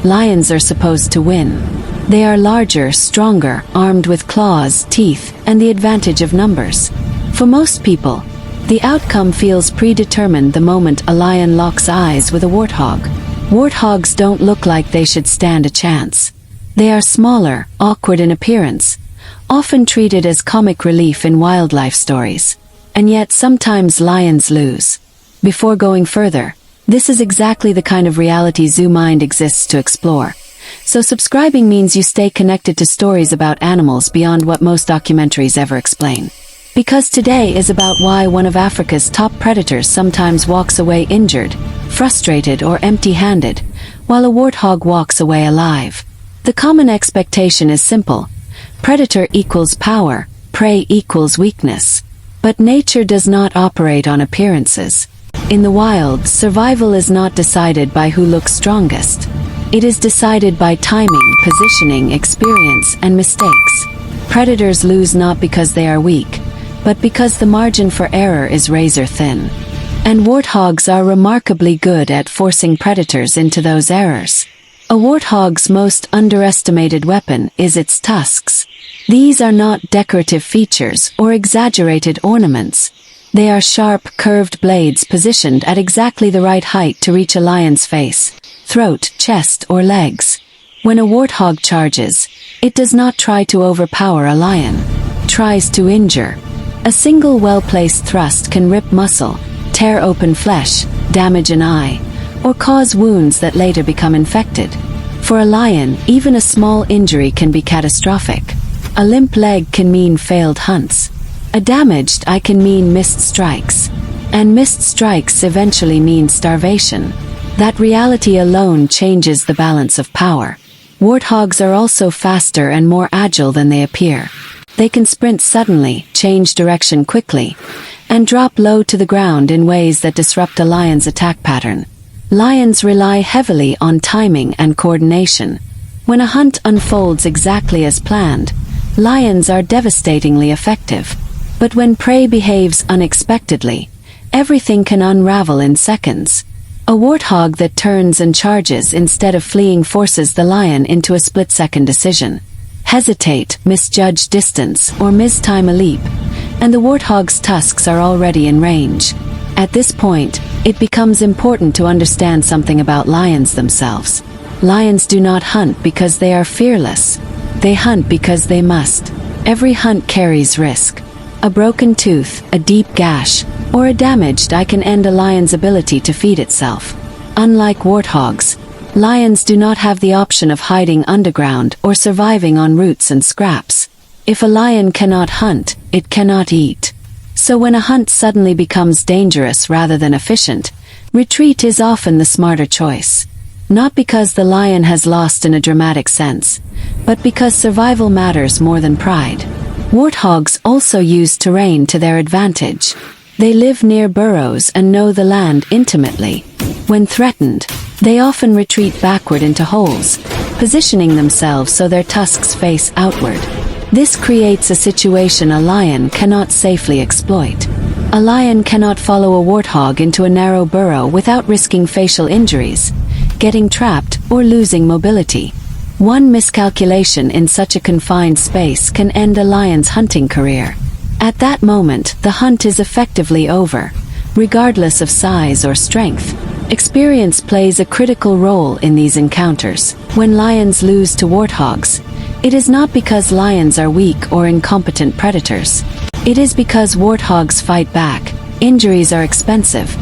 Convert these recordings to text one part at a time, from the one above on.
lions are supposed to win. They are larger, stronger, armed with claws, teeth, and the advantage of numbers. For most people, the outcome feels predetermined the moment a lion locks eyes with a warthog. Warthogs don't look like they should stand a chance. They are smaller, awkward in appearance, often treated as comic relief in wildlife stories. And yet sometimes lions lose. Before going further, this is exactly the kind of reality Zoo Mind exists to explore. So subscribing means you stay connected to stories about animals beyond what most documentaries ever explain. Because today is about why one of Africa's top predators sometimes walks away injured, frustrated, or empty-handed, while a warthog walks away alive. The common expectation is simple. Predator equals power, prey equals weakness. But nature does not operate on appearances. In the wild, survival is not decided by who looks strongest. It is decided by timing, positioning, experience, and mistakes. Predators lose not because they are weak, but because the margin for error is razor thin. And warthogs are remarkably good at forcing predators into those errors. A warthog's most underestimated weapon is its tusks. These are not decorative features or exaggerated ornaments. They are sharp, curved blades positioned at exactly the right height to reach a lion's face, throat, chest, or legs. When a warthog charges, it does not try to overpower a lion. It tries to injure. A single well-placed thrust can rip muscle, tear open flesh, damage an eye, or cause wounds that later become infected. For a lion, even a small injury can be catastrophic. A limp leg can mean failed hunts. A damaged eye can mean missed strikes. And missed strikes eventually mean starvation. That reality alone changes the balance of power. Warthogs are also faster and more agile than they appear. They can sprint suddenly, change direction quickly, and drop low to the ground in ways that disrupt a lion's attack pattern. Lions rely heavily on timing and coordination. When a hunt unfolds exactly as planned, lions are devastatingly effective. But when prey behaves unexpectedly, everything can unravel in seconds. A warthog that turns and charges instead of fleeing forces the lion into a split-second decision. Hesitate, misjudge distance, or mistime a leap, and the warthog's tusks are already in range. At this point, it becomes important to understand something about lions themselves. Lions do not hunt because they are fearless. They hunt because they must. Every hunt carries risk. A broken tooth, a deep gash, or a damaged eye can end a lion's ability to feed itself. Unlike warthogs, lions do not have the option of hiding underground or surviving on roots and scraps. If a lion cannot hunt, it cannot eat. So when a hunt suddenly becomes dangerous rather than efficient, retreat is often the smarter choice. Not because the lion has lost in a dramatic sense, but because survival matters more than pride. Warthogs also use terrain to their advantage. They live near burrows and know the land intimately. When threatened, they often retreat backward into holes, positioning themselves so their tusks face outward. This creates a situation a lion cannot safely exploit. A lion cannot follow a warthog into a narrow burrow without risking facial injuries, getting trapped, or losing mobility. One miscalculation in such a confined space can end a lion's hunting career. At that moment, the hunt is effectively over, regardless of size or strength. Experience plays a critical role in these encounters. When lions lose to warthogs, it is not because lions are weak or incompetent predators. It is because warthogs fight back, injuries are expensive,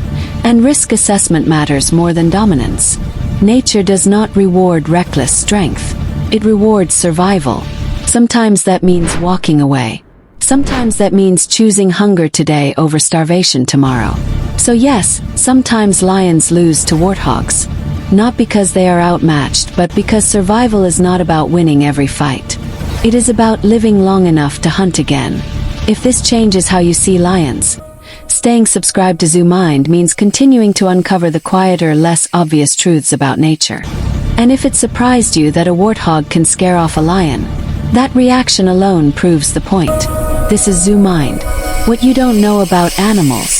and risk assessment matters more than dominance. Nature does not reward reckless strength. It rewards survival. Sometimes that means walking away. Sometimes that means choosing hunger today over starvation tomorrow. So yes, sometimes lions lose to warthogs. Not because they are outmatched, but because survival is not about winning every fight. It is about living long enough to hunt again. If this changes how you see lions, staying subscribed to Zoo Mind means continuing to uncover the quieter, less obvious truths about nature. And if it surprised you that a warthog can scare off a lion, that reaction alone proves the point. This is Zoo Mind. What you don't know about animals.